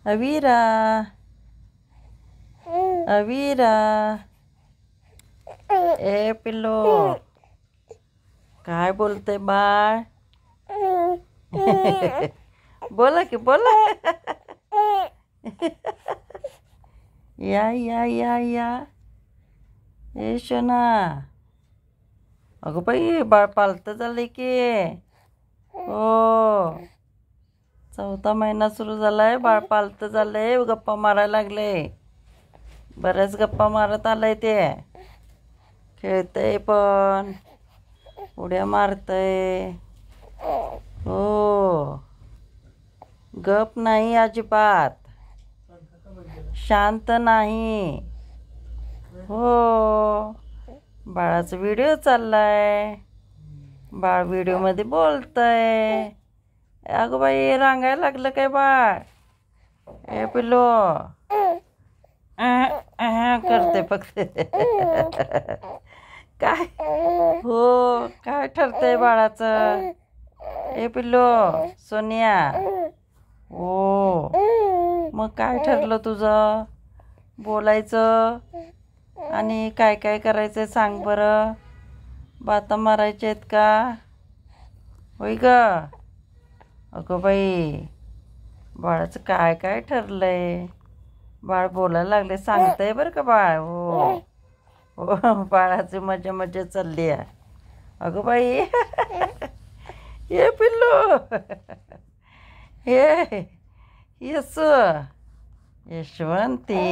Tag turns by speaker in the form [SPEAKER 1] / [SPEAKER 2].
[SPEAKER 1] अवीरा अवीरा ए pillow काय बोलते बाळ बोला की बोला या या या या ए शोना अगं बाई बाळ पालतं झालंय की हो 4था महिना सुरू झालाय बाळ पालतं झालंय गप्पा मारायला लागले बऱ्याच गप्पा मारत आलाय ते खेळतय पण उड्या मारतय हो गप नाही अजिबात शांत नाही हो बाळाचा व्हिडिओ चाललाय बाळ व्हिडिओमध्ये बोलतय अगं बाई रांगायला लागलं काय बाळ ए पिल्लो करते फक्त काय हो काय ठरतंय बाळाचं ए पिल्लो सोनिया हो मग काय ठरलं तुझं बोलायचं आणि काय काय करायचं सांग बरं बाता मारायच्या आहेत का होय ग अगं बाई बाळाचं काय काय ठरलंय बाळ बोलायला लागले सांगतंय बरं का बाळ हो हो बाळाची मजा मजा चालली आहे अगं बाई ये पिल्लू ये यशवंती